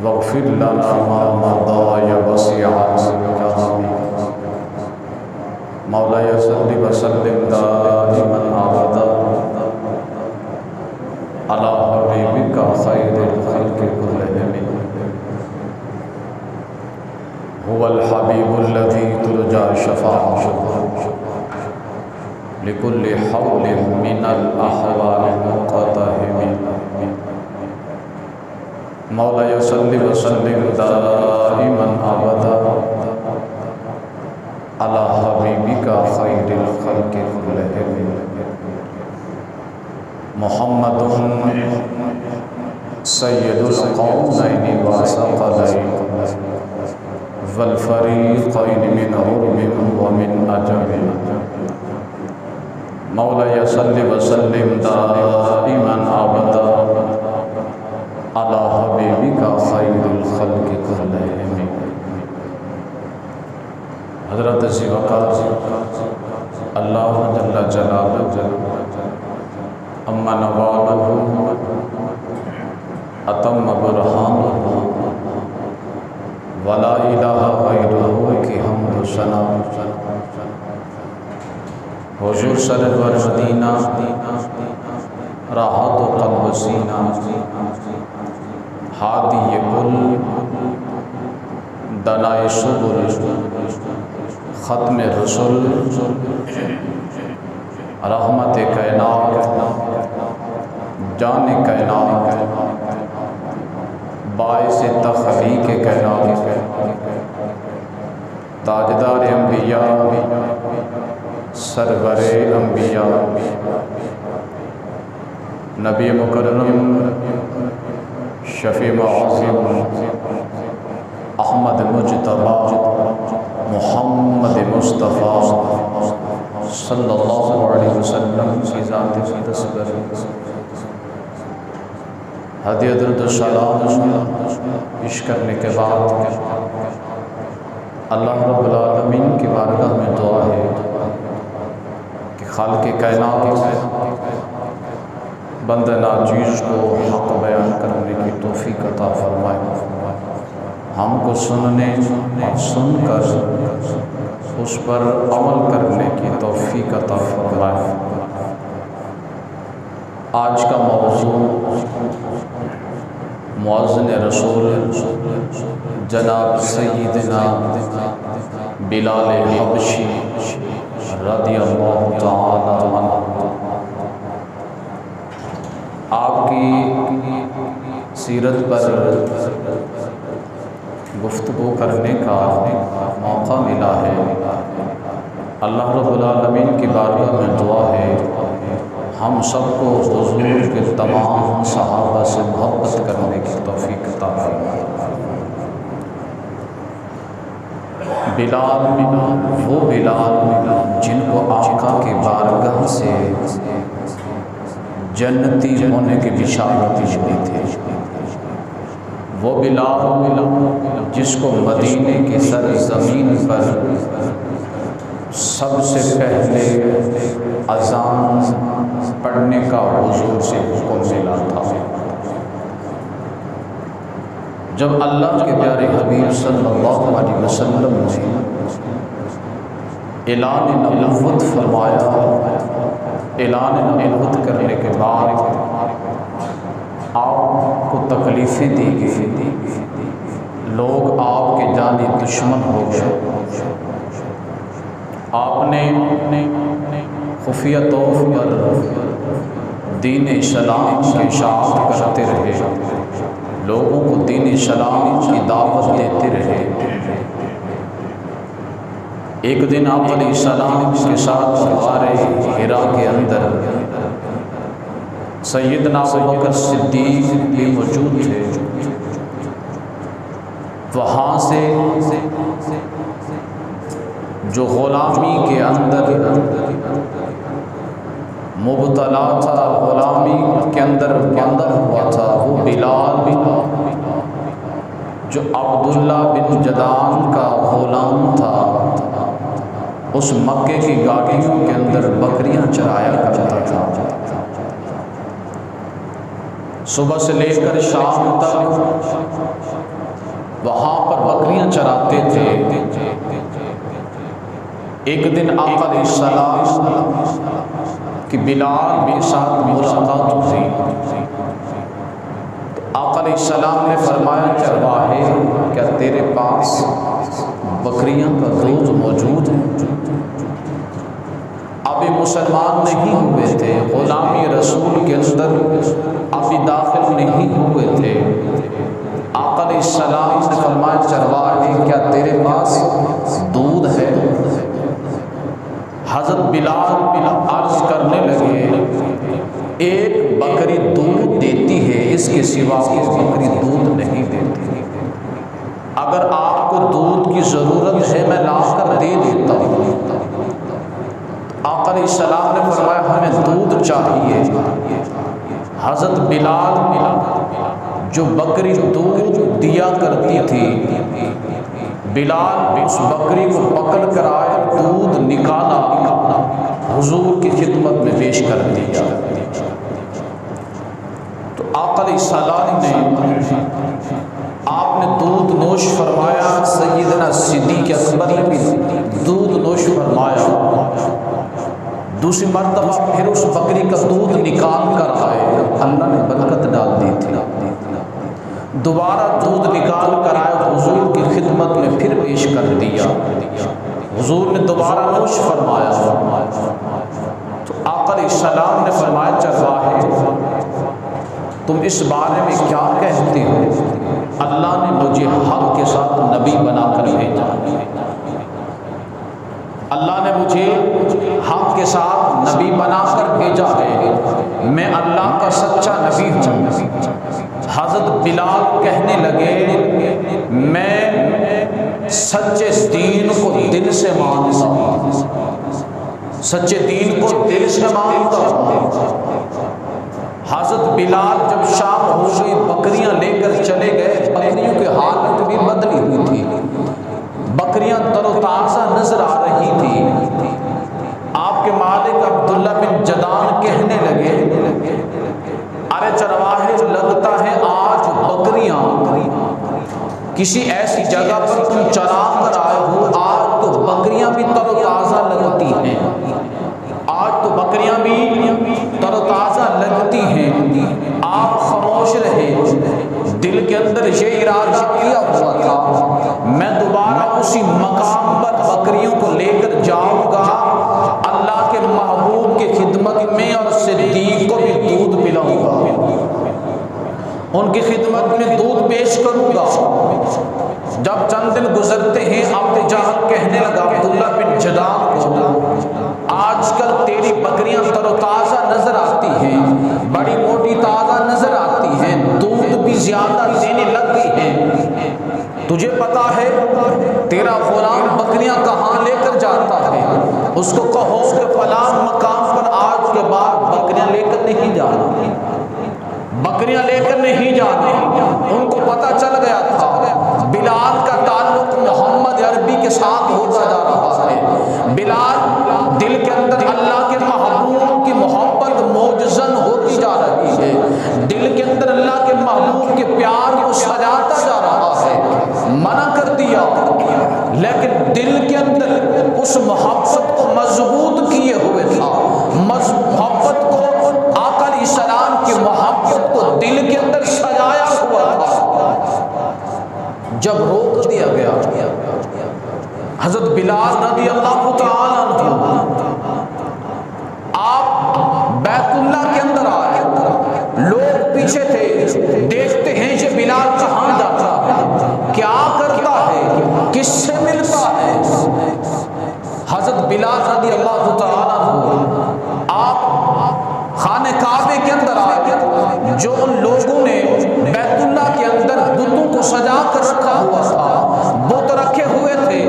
واغفر لنا ما مضى يا وسيع الكرم مولاي صل وسلم دائما ابدا على حبيبك خير الخلق كلهم هو الحبيب الذي ترجى شفاعته لكل حول من الأحوال المقتحم مولاي صل وسلم دائما ابدا على حبيبك خير الخلق كلهم محمد سيد القومين والثقلين والفريقين من عرب ومن عجم مولاي صل وسلم دائما ابدا على حبيبك خير الخلق كلهم حضرت ذی وقار اللہ جل جلالہ اما نوالہ اتم برہانہ ولا الہ غیرہ کی حمد و ثنا حضور سرور مدینہ راحت و قلب سینہ ہادی کل دنائے سبل ختم رسول رحمت کائنات جان کائنات باعث تخلیق کائنات تاجدار انبیاء سرور انبیاء نبی مکرم شفیع معظم احمد مجتبی محمد مصطفیٰ صلی اللہ علیہ وسلم کی ذات اقدس پر ہدیہ درود و سلام پیش کرنے کے بعد اللہ رب العالمین کی بارگاہ میں دعا ہے کہ خالق کائنات بندہ ناچیز کو حق بیان کرنے کی توفیق عطا فرمائے، ہم کو سننے اور سن کر اس پر عمل کرنے کی توفیق عطا فرمائے۔ آج کا موضوع مؤذن رسول جناب سیدنا بلال حبشی رضی اللہ تعالی عنہ، آپ کی سیرت پر گفتگو کرنے کا موقع ملا ہے۔ اللہ رب العالمین کی بارگاہ میں دعا ہے ہم سب کو حضور کے تمام صحابہ سے محبت کرنے کی توفیق عطا فرمائے۔ بلال وہ بلال جن کو آقا کی بارگاہ سے جنتی ہونے کی بشارت ملی تھی، وہ بلال جس کو مدینے کی سرزمین پر سب سے پہلے اذان پڑھنے کا حضور سے حکم ملا تھا۔ جب اللہ کے پیارے حبیب صلی اللہ علیہ وسلم نے اعلان نبوت فرمایا، اعلان نبوت کرنے کے بعد آپ کو تکلیفیں دی گئی، لوگ آپ کے جانی دشمن ہو گئے، آپ نے خفیہ طور پر دین اسلام کی اشاعت کرتے رہے، لوگوں کو دین اسلام کی دعوت دیتے رہے۔ ایک دن آپ علیہ السلام کے ساتھ غار حرا کے اندر سیدنا ابوبکر صدیق بھی موجود تھے، وہاں سے جو غلامی کے اندر مبتلا تھا، غلامی کے اندر بندہ ہوا تھا، وہ بلال جو عبداللہ بن جدعان کا غلام تھا، اس مکے کی گاڑیوں کے اندر بکریاں چرایا کرتا تھا۔ صبح سے لے کر شام تک جانتے تھے ایک دن آقا علیہ السلام کی بلال کے ساتھ ملاقات ہوئی. آقا علیہ السلام نے فرمایا چرواہے کیا تیرے پاس بکریاں کا دودھ موجود ہے؟ ابھی مسلمان نہیں ہوئے تھے، غلامی رسول کے اندر ابھی داخل نہیں ہوئے تھے. آقا علیہ السلام نے فرمایا چرواہے کیا تیرے پاس دودھ ہے؟ حضرت بلال عرض کرنے لگے ایک بکری دودھ دیتی ہے، اس کے سوا کوئی بکری دودھ نہیں دیتی. اگر آپ کو دودھ کی ضرورت ہے میں لا کر دے دیتا ہوں. آقا علیہ السلام نے فرمایا ہمیں دودھ چاہیے. حضرت بلال جو بکری دودھ دیا کرتی تھی، بلال اس بکری کو پکڑ کر آئے، دودھ نکالا، حضور کی خدمت میں پیش کر دیا. تو آقا علیہ السلام نے آپ نے دودھ نوش فرمایا. سیدنا صدیق اکبر نے بھی دودھ نوش فرمایا. دوسری مرتبہ پھر اس بکری کا دودھ نکال کر آئے، اللہ نے برکت ڈال دی تھی. دوبارہ دودھ نکال کر آئے، حضور کی خدمت میں پھر پیش کر دیا. حضور نے دوبارہ نوش فرمایا. تو آقا علیہ السلام نے فرمایا چرواہے تم اس بارے میں کیا کہتے ہو؟ اللہ نے مجھے حق کے ساتھ نبی بنا کر بھیجا. اللہ نے مجھے حق کے ساتھ نبی بنا کر بھیجا ہے، میں اللہ کا سچا نبی ہوں. حضرت بلال کہنے لگے میں سچے دین کو دل سے مانتا ہوں، سچے دین کو دل سے مانتا ہوں. حضرت بلال جب شام ہو گئی بکریاں لے کر چلے گئے. بکریوں کی حالت بھی بدلی ہوئی تھی، بکریاں تر و تازہ نظر آ رہی تھی. آپ کے مالک عبداللہ بن جدان کہنے لگے ارے چرواہے لگتا ہے آج بکریاں کسی ایسی جگہ پر تم چرا کر آئے ہو، آج تو بکریاں بھی تر و تازہ لگتی ہیں، آج تو بکریاں بھی تر و تازہ لگتی ہیں. آپ خاموش رہے. دل کے اندر یہ ارادہ کیا ہوا تھا میں دوبارہ اسی مقام پر بکریوں کو لے کر جاؤں گا، اللہ کے محبوب کی خدمت میں اور صدیق کو بھی دودھ پلاؤں گا، ان کی خدمت میں دودھ پیش کروں گا. جب چند دن گزرتے ہیں ابو جہل کہنے لگا عبداللہ بن جدان کو آج کل تیری بکریاں تر و تازہ نظر آتی ہیں، بڑی موٹی تازہ نظر آتی ہیں، دودھ بھی زیادہ دینے لگ گئی ہیں. تجھے پتا ہے تیرا غلام بکریاں کہاں لے کر جاتا ہے؟ اس کو کہو کہ فلاں مقام پر آج کے بعد بکریاں لے کر نہیں جانا، بکریاں لے کر نہیں جانا. ان کو پتہ چل گیا تھا بلال کا تعلق محمد عربی کے ساتھ ہوتا جا رہا ہے. بلال دل کے اندر اللہ کے محبوب کی محبت موجزن ہوتی جا رہی ہے، دل کے اندر اللہ کے محبوب کے پیار کو سجاتا جا رہا ہے. منع کر دیا لیکن دل کے اندر اس محبت کو مضبوط کیے ہوئے تھا، محبت کو آقا علیہ السلام کی محبت کو دل کے اندر سجایا ہوا تھا. جب روک دیا گیا حضرت بلال رضی اللہ تعالی عنہ آپ بیت اللہ کے اندر آئے، لوگ پیچھے تھے، دیکھتے ہیں یہ بلال کہاں جاتا ہے، کیا کرتا ہے، کس سے ملتا ہے. حضرت بلال رضی اللہ تعالی عنہ آپ خانہ کعبے کے اندر آئے. جو ان لوگوں نے بیت اللہ کے اندر بتوں کو سجا کر رکھا ہوا تھا، بت رکھے ہوئے تھے،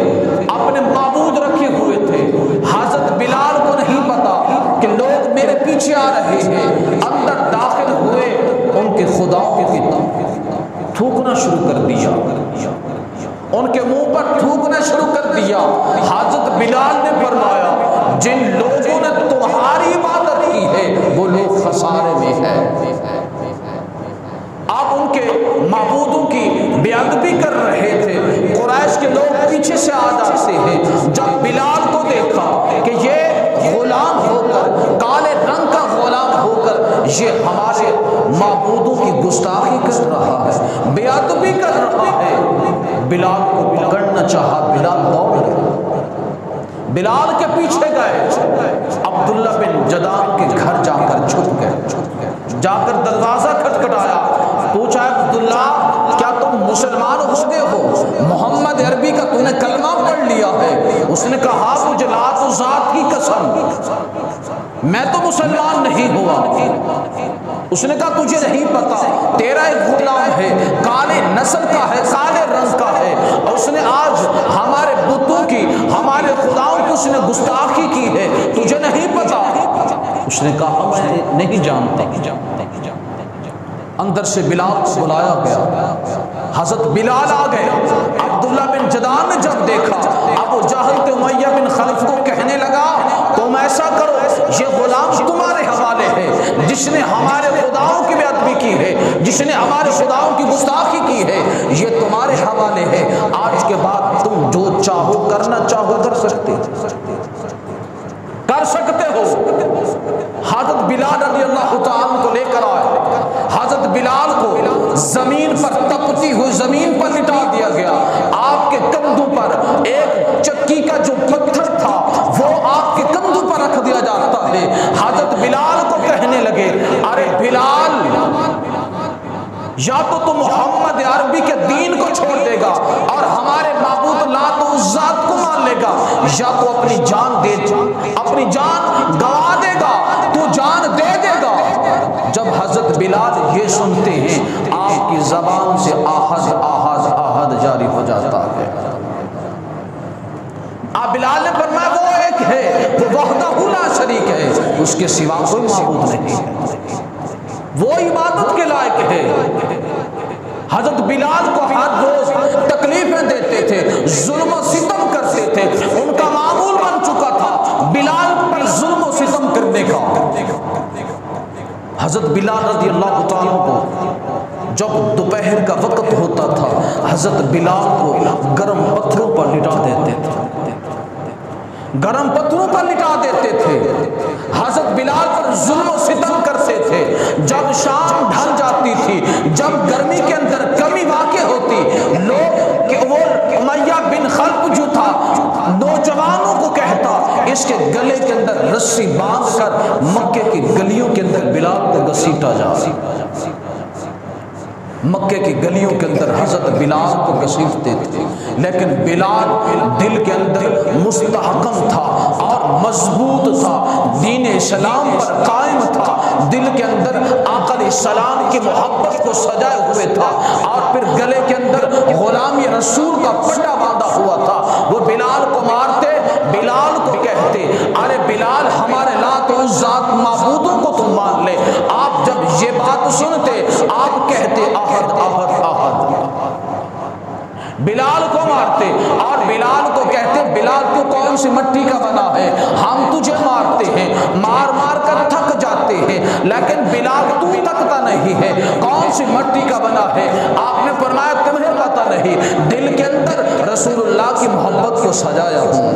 اپنے معبود رکھے ہوئے تھے، حضرت بلال کو نہیں پتا کہ لوگ میرے پیچھے آ رہے ہیں. اندر داخل ہوئے، ان کے خداؤں کی تھوکنا شروع کر دیا، ان کے منہ پر تھوکنا شروع کر دیا. حضرت بلال نے فرمایا جن لوگوں نے تمہاری عبادت کی ہے وہ لوگ خسارے میں ہے. آپ ان کے معبودوں کی بے ادبی کر رہے تھے. قریش کے لوگ بے ادبی کر رہا ہے۔ بلال کو پکڑنا چاہا، بلال دوڑ گئے، بلال کے پیچھے گئے، عبداللہ بن جدعان کے گھر جا کر چھپ گئے، جا کر دروازہ کھٹکھٹایا، پوچھا عبداللہ کیا تم مسلمان ہو گئے ہو؟ محمد عربی کا تو نے کلمہ پڑھ لیا ہے؟ اس نے کہا مجھے لات و ذات کی قسم میں تو مسلمان نہیں ہوا۔ اس نے کہا تجھے نہیں پتا، تیرا ایک غلام ہے، کالے نسل کا ہے، کالے رنگ کا ہے، اور اس نے آج ہمارے بتوں کی، ہمارے خداؤں کی اس نے گستاخی کی ہے، تجھے نہیں پتا؟ اس نے کہا میں نہیں جانتا۔ اندر سے بلال کو بلایا گیا، حضرت بلال آ گئے۔ عبداللہ بن جدعان نے جب دیکھا، ابو جہل امیہ بن خلف کو کہنے لگا تم ایسا کرو، یہ غلام تمہارے حوالے ہے، جس نے ہمارے خداؤں کی بے ادبی کی ہے، جس نے ہمارے خداؤں کی گستاخی کی ہے، یہ تمہارے حوالے ہے، آج کے بعد تم جو چاہو کرنا چاہو کر سکتے ہو۔ حضرت بلال رضی اللہ تعالیٰ کو لے کر آئے، حضرت بلال کو زمین پر، تپتی ہوئی زمین پر لٹا دیا گیا، آپ کے کندھوں پر ایک چکی کا جو پتھر تھا وہ آپ کے کندھوں پر رکھ دیا جاتا ہے۔ حضرت بلال کو کہنے لگے ارے بلال، یا تو محمد عربی کے دین کو چھوڑ دے گا اور ہمارے معبود لات و عزا کو مان لے گا، یا تو اپنی جان گوا دے گا، تو جان دے دے گا۔ جب حضرت بلال یہ سنتے ہیں آپ کی زبان سے آہد آہد آہد جاری ہو جاتا ہے۔ بلال نے فرمایا وہ ایک ہے، وہ وحدہ لا شریک ہے، اس کے سوا کوئی معبود نہیں ہے، وہ عبادت کے لائق ہے۔ حضرت بلال کو ہر روز تکلیفیں دیتے تھے، ظلم و ستم کرتے تھے، ان کا معمول بن چکا تھا بلال پر ظلم و ستم کرنے کا۔ حضرت بلال رضی اللہ تعالیٰ کو جب دوپہر کا وقت ہوتا تھا، حضرت بلال کو گرم پتھروں پر لٹا دیتے تھے، گرم پتھروں پر لٹا دیتے تھے، حضرت بلال پر ظلم و ستم کرتے تھے۔ جب شام ڈھل جاتی تھی، جب گرمی کے اندر کمی واقع ہوتی، لوگ کہ وہ امیہ بن خلف جو تھا نوجوانوں کو کہتا اس کے گلے کے اندر رسی باندھ کر مکے کی گلیوں کے اندر بلال کو گھسیٹا جائے۔ مکے کی گلیوں کے اندر حضرت بلال کو گھسیٹتے تھے، لیکن بلال دل کے اندر مستحکم تھا اور مضبوط تھا، دین اسلام پر قائم تھا، دل کے اندر آقا علیہ السلام کی محبت کو سجائے ہوئے تھا، اور پھر گلے کے اندر غلامی رسول کا پٹا باندھا ہوا تھا۔ وہ بلال کو مارتے، بلال کو کہتے ارے بلال ہمارے لات و ذات معبودوں کو تم مان لے۔ آپ جب یہ بات سنتے آپ کہتے احد احد احد، بلال کو مارتے اور بلال کو کہتے بلال تو کون سی مٹی کا بنا ہے، ہم تجھے مارتے ہیں، مار مار کر تھک جاتے ہیں، لیکن بلال تو تھکتا نہیں ہے، کون سی مٹی کا بنا ہے؟ آپ نے فرمایا تمہیں پتہ نہیں، دل کے اندر رسول اللہ کی محبت کو سجایا ہوں،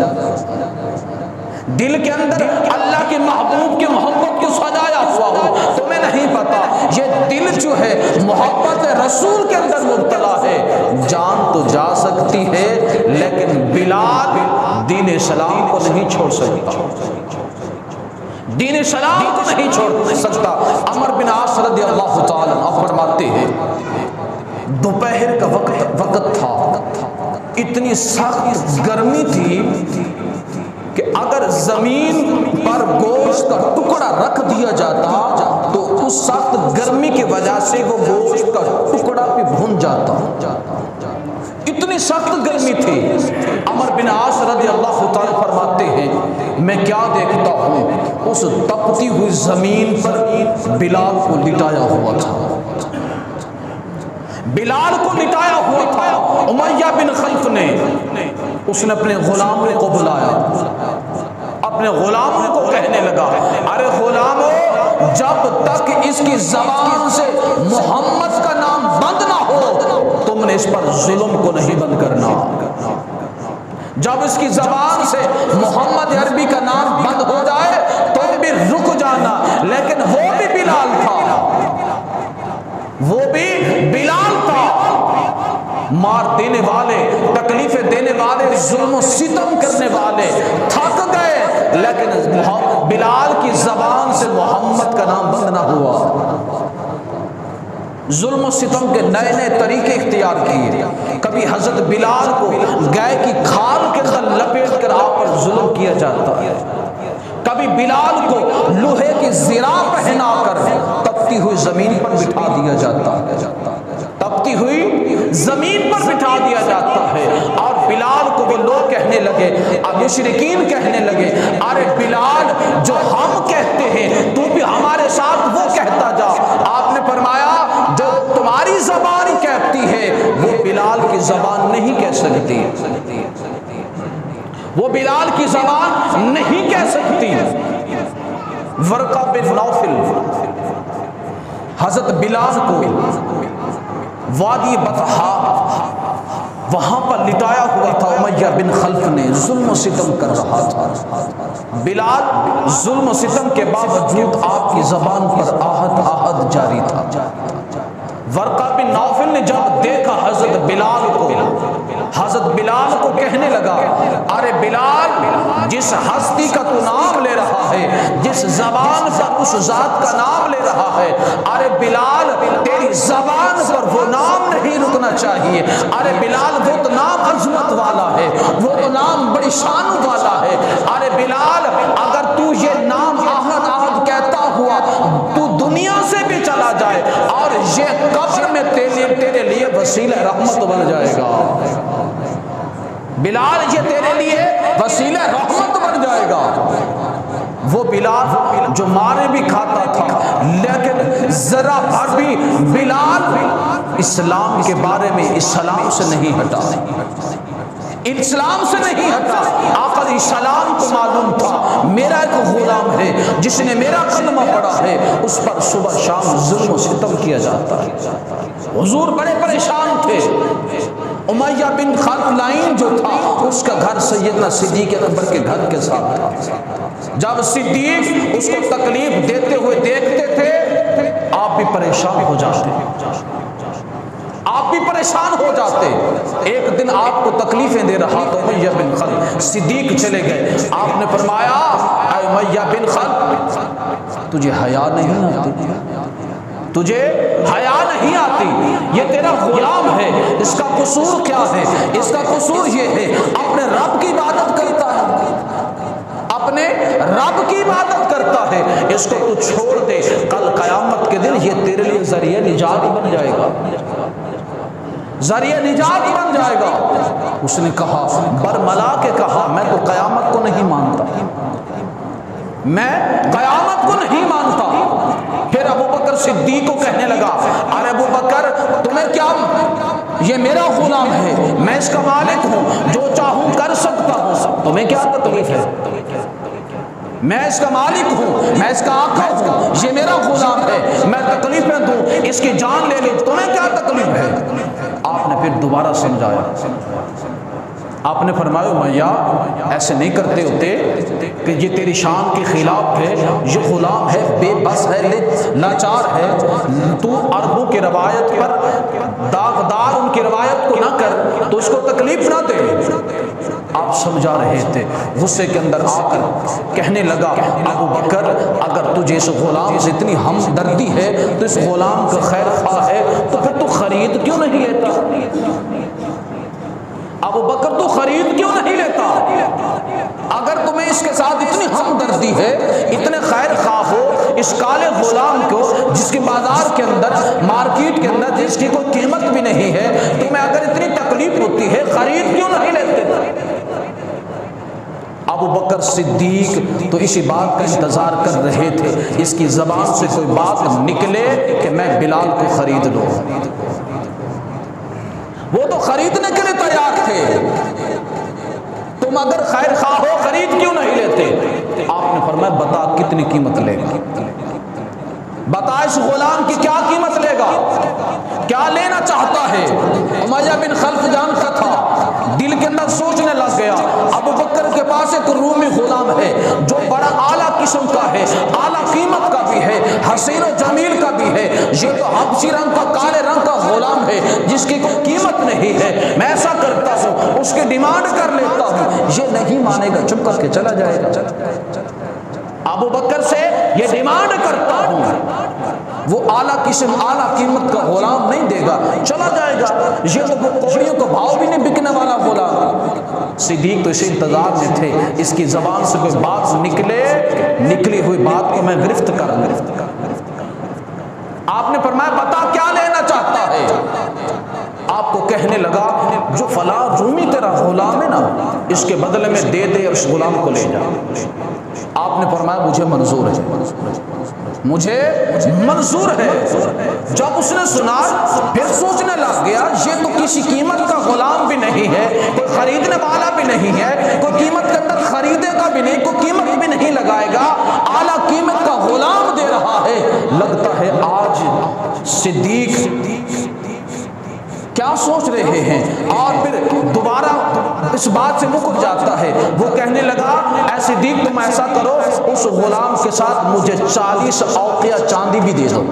دل کے اندر اللہ کے محبوب کی محبت کو سجایا ہوا ہو، تمہیں نہیں پتا یہ دل جو ہے محبت رسول کے اندر مبتلا ہے۔ جان تو جا سکتی ہے لیکن بلال دین اسلام کو نہیں چھوڑ سکتا، دین اسلام کو نہیں چھوڑ سکتا۔ عمر بن عاص رضی اللہ تعالی عنہ فرماتے ہیں دوپہر کا وقت تھا، اتنی سخت گرمی تھی کہ اگر زمین پر گوشت کا ٹکڑا رکھ دیا جاتا تو اس سخت گرمی کی وجہ سے وہ گوشت کا ٹکڑا بھی بھن جاتا، اتنی سخت گرمی تھی۔ عمر بن عاص رضی اللہ تعالیٰ فرماتے ہیں میں کیا دیکھتا ہوں، اس تپتی ہوئی زمین پر بلال کو لٹایا ہوا تھا، بلال کو لٹایا ہوا تھا۔ امیہ بن خلف نے اس نے اپنے غلاموں کو بلایا، اپنے غلاموں کو کہنے لگا ارے غلاموں، جب تک اس کی زبان سے محمد کا نام بند نہ ہو تم نے اس پر ظلم کو نہیں بند کرنا، جب اس کی زبان سے محمد عربی کا نام بند ہو جائے تم بھی رک جانا۔ لیکن وہ بھی بلال تھا، وہ بھی بلال تھا، مار دینے والے، تکلیفیں دینے والے، ظلم و ستم کرنے والے تھک گئے، لیکن بلال کی زبان سے محمد کا نام بند نہ ہوا۔ ظلم و ستم کے نئے نئے طریقے اختیار کیے۔ کبھی حضرت بلال کو گائے کی کھال کے اندر لپیٹ کر آپ پر ظلم کیا جاتا ہے، کبھی بلال کو لوہے کی زرہ پہنا کر تپتی ہوئی زمین پر بٹھا دیا جاتا ہے، تپتی ہوئی زمین پر بٹھا دیا جاتا ہے۔ اور بلال کو بھی لوگ کہنے لگے، مشرکین کہنے لگے، ارے بلال جو ہم کہتے ہیں تو بھی ہمارے ساتھ وہ کہتا جا۔ آپ نے فرمایا جو تمہاری زبان کہتی ہے وہ بلال کی زبان نہیں کہہ سکتی، وہ بلال کی زبان نہیں کہہ سکتی۔ ورقہ بن نوفل حضرت بلال کو وادی بطحاء وہاں پر لٹایا ہوا تھا، امیہ بن خلف نے ظلم و ستم کر رہا تھا۔ بلال ظلم و ستم کے باوجود آپ کی زبان پر آہد جاری تھا۔ ورقہ بن نوفل نے جب دیکھا حضرت بلال کو کہنے لگا، ارے بلال جس ہستی کا تو نام لے رہا ہے، جس زبان پر اس ذات کا نام لے رہا ہے، ارے بلال تیری زبان پر وہ نام نہیں رکنا چاہیے۔ ارے بلال وہ تو نام عظمت والا ہے، وہ تو نام بڑی شان والا ہے۔ ارے بلال اگر تو یہ نام آہد کہتا ہوا تو دنیا سے بھی چلا جائے اور یہ قبر میں تیرے لیے وسیلہ رحمت بن جائے گا۔ بلال یہ تیرے لیے وسیلہ رحمت بن جائے گا۔ وہ بلال جو مارے بھی کھاتا تھا لیکن ذرا بھر بھی بلال اسلام کے بارے میں اسلام سے نہیں ہٹا، اسلام سے نہیں ہٹا۔ آقا علیہ السلام کو معلوم تھا میرا ایک غلام ہے جس نے میرا کلمہ پڑھا ہے، اس پر صبح شام ظلم و ستم کیا جاتا ہے۔ حضور بڑے پریشان تھے۔ امیہ بن خلف لائن جو تھا اس کا گھر سیدنا صدیق اکبر کے گھر کے ساتھ تھا۔ جب صدیق اس کو تکلیف دیتے ہوئے دیکھتے تھے آپ بھی پریشان ہو جاتے، آپ بھی پریشان ہو جاتے۔ ایک دن آپ کو تکلیفیں دے رہا تو امیہ بن خلف صدیق چلے گئے، آپ نے فرمایا اے امیہ بن خلف تجھے حیا نہیں آتی، تجھے حیا نہیں آتی، یہ تیرا غلام ہے، اس کا قصور کیا ہے؟ اس کا قصور یہ ہے اپنے رب کی عبادت کرتا ہے، اپنے رب کی عبادت کرتا ہے، اس کو تو چھوڑ دے، کل قیامت کے دن یہ تیرے لیے ذریعہ نجات بن جائے گا، ذریعہ نجات بن جائے گا۔ اس نے کہا برملا کے کہا میں تو قیامت کو نہیں مانتا، میں قیامت کو نہیں مانتا۔ پھر ابو بکر صدیق کو کہنے لگا ارے ابو بکر تمہیں کیا، یہ میرا غلام ہے، میں اس کا مالک ہوں، جو چاہوں کر سکتا ہوں، تمہیں کیا تکلیف ہے؟ میں اس کا مالک ہوں، میں اس کا آقا ہوں، یہ میرا غلام ہے، میں تکلیفیں دوں، اس کی جان لے لوں، تمہیں کیا تکلیف ہے؟ آپ نے پھر دوبارہ سمجھایا، آپ نے فرمایا امیہ ایسے نہیں کرتے ہوتے کہ یہ تیری شان کے خلاف ہے، یہ غلام ہے، بے بس ہے، لاچار ہے، تو عربوں کی روایت پر داغدار ان کی روایت کو نہ کر، تو اس کو تکلیف نہ دے۔ آپ سمجھا رہے تھے، غصے کے اندر آ کر کہنے لگا ابو بکر اگر تجھے اس غلام سے اتنی ہمدردی ہے تو اس غلام کا خیر خواہ ہے تو پھر تو خرید کیوں نہیں لیتا؟ ابو بکر تو خرید کیوں نہیں لیتا؟ اگر تمہیں اس کے ساتھ اتنی ہمدردی ہے، اتنے خیر خواہ ہو، اس کالے غلام کو جس کی بازار کے اندر، مارکیٹ کے اندر جس کی کوئی قیمت بھی نہیں ہے، تمہیں اگر اتنی تکلیف ہوتی ہے خرید کیوں نہیں لیتے؟ ابو بکر صدیق تو اسی بات کا انتظار کر رہے تھے اس کی زبان سے کوئی بات نکلے کہ میں بلال کو خرید لوں۔ وہ تو خریدنے کے لیے تیار تھے، تم اگر خیر خواہ ہو خرید کیوں نہیں لیتے؟ آپ نے فرمایا بتا کتنی قیمت لے گا، بتا اس غلام کی کیا قیمت لے گا، کیا لینا چاہتا ہے؟ امیہ بن خلف جانتا تھا، دل کے اندر سوچنے لگ گیا ابو بکر کے پاس ایک رومی غلام ہے جو بڑا اعلیٰ قسم کا ہے، اعلیٰ قیمت کا بھی ہے، حسین و جمیل کا بھی ہے، یہ تو حبشی رنگ کا، کالے رنگ کا غلام ہے جس کی کوئی قیمت نہیں نہیں ہے، میں ایسا کرتا ہوں، اس کی ڈیمانڈ کر لیتا ہوں، یہ نہیں مانے گا، چپ کر کے چلا جائے گا۔ ابو بکر سے یہ ڈیمانڈ کرتا ہوں، وہ اعلیٰ قسم اعلیٰ قیمت کا غلام نہیں دے گا، چلا جائے گا، یہ تو کوڑیوں کو بھاؤ بھی نہیں بکنے والا غلام۔ صدیق تو اسی انتظار میں تھے اس کی زبان سے کوئی بات نکلی ہوئی بات کو میں گرفت کر لوں۔ آپ نے فرمایا بتا کیا لینا چاہتا ہے؟ آپ کو کہنے لگا جو فلاں رومی تیرا غلام ہے نا، اس کے بدلے میں دے دے اور اس غلام کو لے جا۔ آپ نے فرمایا مجھے منظور ہے، مجھے منظور ہے۔ جب اس نے سنا پھر سوچنے لگ گیا یہ تو کسی قیمت کا غلام بھی نہیں ہے، کوئی خریدنے والا بھی نہیں ہے، کوئی قیمت کے اندر خریدے گا بھی نہیں، کوئی قیمت بھی نہیں لگائے گا، اعلیٰ قیمت کا غلام دے رہا ہے۔ لگتا ہے آج صدیق کیا سوچ رہے ہیں، اور پھر دوبارہ اس بات سے مکر جاتا ہے۔ وہ کہنے لگا اے صدیق تم ایسا کرو، اس غلام کے ساتھ مجھے 40 اوقیہ چاندی بھی دے دو،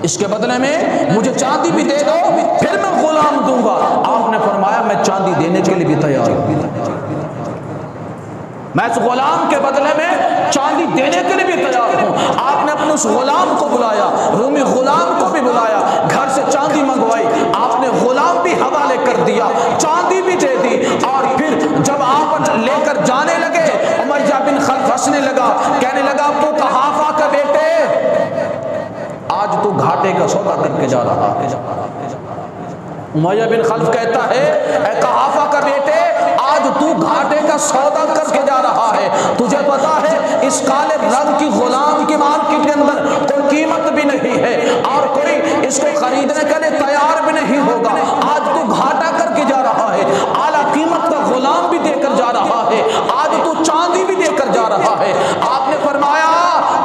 اس کے بدلے میں مجھے چاندی بھی دے دو، پھر میں غلام دوں گا۔ آپ نے فرمایا میں چاندی دینے کے لیے بھی تیار ہوں، میں اس غلام کے بدلے میں چاندی دینے کے لیے بھی تیار ہوں۔ آپ نے اپنے اس غلام کو بلایا، رومی غلام کو بھی بلایا، گھر سے چاندی منگوائی، آپ نے غلام بھی حوالے کر دیا، چاندی بھی دے دی، اور پھر جب آپ لے کر جانے لگے امیہ بن خلف ہنسنے لگا، کہنے لگا تو قحافہ کا بیٹے آج تو گھاٹے کا سودا کر کے جا رہا ہے۔ امیہ بن خلف کہتا ہے اے قحافہ کا بیٹے آج تو گھاٹے کا سودا کر کے جا رہا ہے، تجھے پتا ہے اس کالے رنگ کی غلام کی مارکیٹ کے اندر کوئی قیمت بھی نہیں ہے اور کوئی اس کو خریدنے کے لیے تیار بھی نہیں ہوگا، آج تو گھاٹا کر کے جا رہا ہے، اعلیٰ قیمت کا غلام بھی دے کر جا رہا ہے، آج تو چاندی بھی دے کر جا رہا ہے۔ آپ نے فرمایا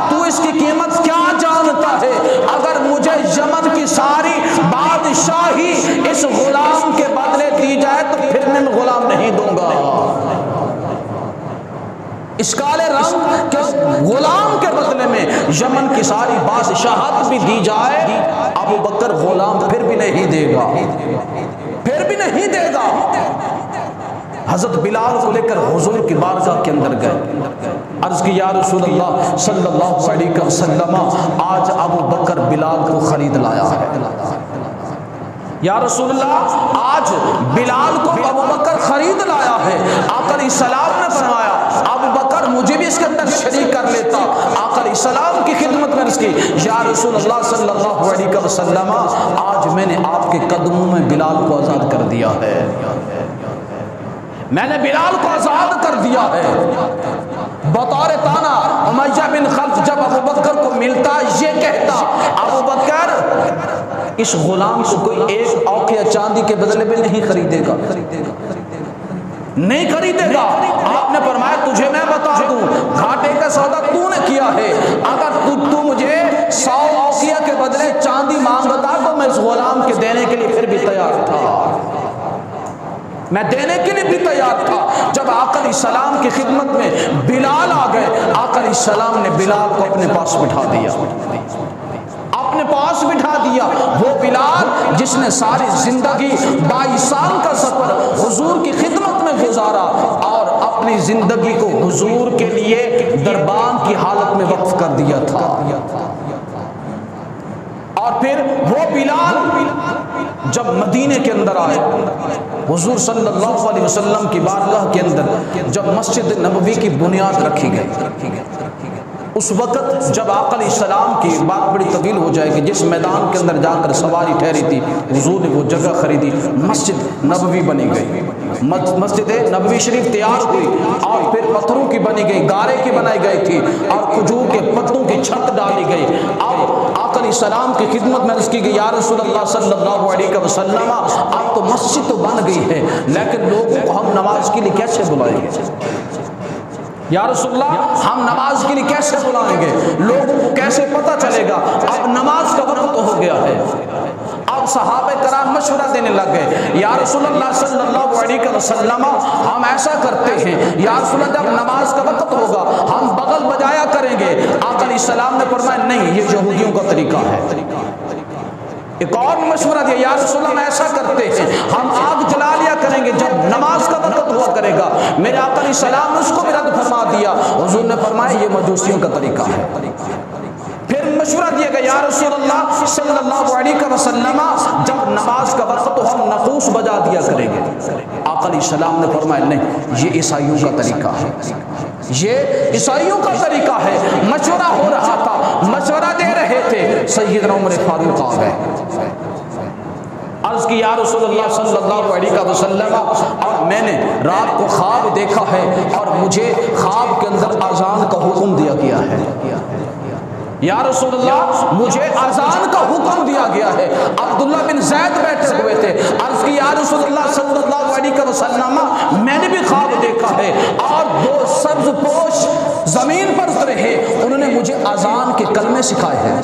تو اس کی قیمت کیا جانتا ہے؟ اگر مجھے یمن کی ساری بادشاہی اس غلام کے بدلے دی جائے تو پھر میں غلام نہیں دوں گا۔ اس کالے رنگ کے غلام کے بدلے میں یمن کی ساری بادشاہت بھی دی جائے، ابو بکر غلام پھر بھی نہیں دے گا، پھر بھی نہیں دے گا۔ حضرت بلال کو لے کر حضور کی بارگاہ کے اندر گئے، عرض کی یا رسول اللہ صلی اللہ علیہ وسلم آج ابو بکر بلال کو خرید لایا ہے۔ یا رسول اللہ آج بلال کو ابو بکر خرید لایا ہے۔ آقا علیہ السلام نے فرمایا ابو بکر مجھے بھی اس کے اندر شریک کر لیتا۔ آقا علیہ السلام کی خدمت میں عرض کی یا رسول اللہ صلی اللہ علیہ وسلم آج میں نے آپ کے قدموں میں بلال کو آزاد کر دیا ہے، میں نے بلال کو آزاد کر دیا ہے۔ بطور تانا امیہ بن خلف جب ابو بکر کو ملتا یہ کہتا ابو بکر اس غلام کو کوئی ایک اوقیہ چاندی کے بدلے میں نہیں خریدے گا، نہیں خریدے گا۔ آپ نے فرمایا تجھے میں بتا دوں گھاٹے کا سودا تو نے کیا ہے، اگر تو مجھے 100 اوقیہ کے بدلے چاندی مانگتا تو میں اس غلام کے دینے کے لیے پھر بھی تیار تھا، میں دینے کے لیے بھی تیار تھا۔ جب آقا علیہ السلام کی خدمت میں بلال آ گئے، آقا علیہ السلام نے بلال کو اپنے پاس بٹھا دیا، اپنے پاس بٹھا دیا۔ وہ بلال جس نے ساری زندگی 22 سال کا سفر حضور کی خدمت میں گزارا اور اپنی زندگی کو حضور کے لیے دربان کی حالت میں وقف کر دیا تھا، اور پھر وہ بلال جب مدینے کے اندر آئے حضور صلی اللہ علیہ وسلم کی بارگاہ کے اندر جب مسجد نبوی کی بنیاد رکھی گئی، اس وقت جب آقا علیہ السلام کی بات بڑی طویل ہو جائے گی، جس میدان کے اندر جا کر سواری ٹھہری تھی حضور نے وہ جگہ خریدی، مسجد نبوی بنی گئی، مسجد نبوی شریف تیار ہوئی اور پھر پتھروں کی بنی گئی، گارے کی بنائی گئی تھی اور کھجور کے پتوں کی چھت ڈالی گئی۔ اب آقا علیہ السلام کی خدمت میں عرض کی گئی یا رسول اللہ صلی اللہ علیہ وسلم اب تو مسجد تو بن گئی ہے لیکن لوگوں کو ہم نماز کے لیے کیسے بلائیں گے؟ یا رسول اللہ ہم نماز کے لیے کیسے بلائیں گے؟ لوگوں کو کیسے پتہ چلے گا؟ اب نماز کا وقت ہو گیا ہے۔ اب صحابہ کرام مشورہ دینے لگ گئے یا رسول اللہ صلی اللہ علیہ وسلم ہم ایسا کرتے ہیں یا رسول اللہ جب نماز کا وقت ہوگا ہم بغل بجایا کریں گے۔ آقا علیہ السلام نے فرمایا نہیں، یہ یہودیوں کا طریقہ ہے، ایک اور مشورہ دیا، یا رسول اللہ ہم ایسا کرتے ہیں، ہم آگ جلا لیا کریں گے جب نماز کا وقت ہوا کرے گا۔ میرے آقا علیہ السلام نے اس کو بھی رد فرما دیا۔ حضور نے فرمایا یہ مجوسیوں کا طریقہ ہے۔ پھر مشورہ دیا گیا، یا رسول اللہ صلی اللہ علیہ وسلم جب نماز کا وقت تو ہم ناقوس بجا دیا کریں گے۔ آقا علیہ السلام نے فرمایا نہیں، یہ عیسائیوں کا طریقہ ہے، یہ عیسائیوں کا طریقہ ہے۔ مشورہ ہو رہا تھا، مشورہ دے رہے تھے، سیدنا عمر فاروق آ گئے۔ عرض کی یا رسول اللہ صلی اللہ علیہ وسلم، اور میں نے رات کو خواب دیکھا ہے اور مجھے خواب کے اندر اذان کا حکم دیا گیا ہے۔ یا رسول اللہ مجھے اذان کا حکم دیا گیا ہے۔ عبداللہ بن زید بیٹھے ہوئے تھے۔ عرض کی یا رسول اللہ صلی اللہ علیہ وسلم، میں نے بھی خواب دیکھا ہے اور دو سبز پوش زمین پر اترے ہیں، انہوں نے مجھے اذان کے کلمے سکھائے ہیں۔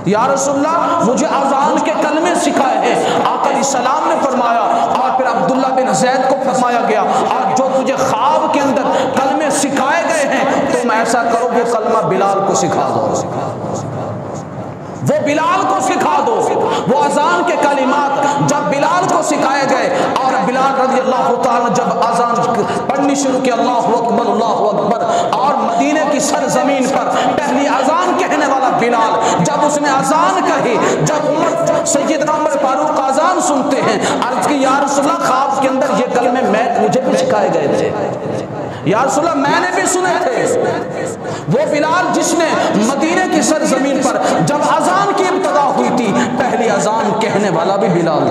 یا رسول اللہ مجھے اذان کے کلمے سکھائے ہیں۔ آقا علیہ السلام نے فرمایا، اور پھر عبداللہ بن زید کو فرمایا گیا، اور جو تجھے خواب کے اندر کلمے سکھائے گئے ہیں تم ایسا کرو وہ کلمہ بلال کو سکھا دو، وہ بلال کو سکھا دو۔ وہ اذان کے کلمات جب بلال کو سکھائے گئے اور بلال رضی اللہ تعالیٰ جب اذان پڑھنی شروع کی، اللہ اکبر اللہ اکبر، اور مدینے کی سرزمین پر پہلی اذان کہنے والا بلال جب اس نے اذان کہی، جب عمر سیدنا عمر فاروق اذان سنتے ہیں، عرض کی یا رسول اللہ خواب کے اندر یہ کلمے مجھے بھی سکھائے گئے تھے، یا رسول اللہ میں نے بھی سنے تھے۔ وہ بلال جس نے مدینے کی سرزمین پر جب اذان کی ابتدا ہوئی تھی، پہلی اذان کہنے والا بھی بلال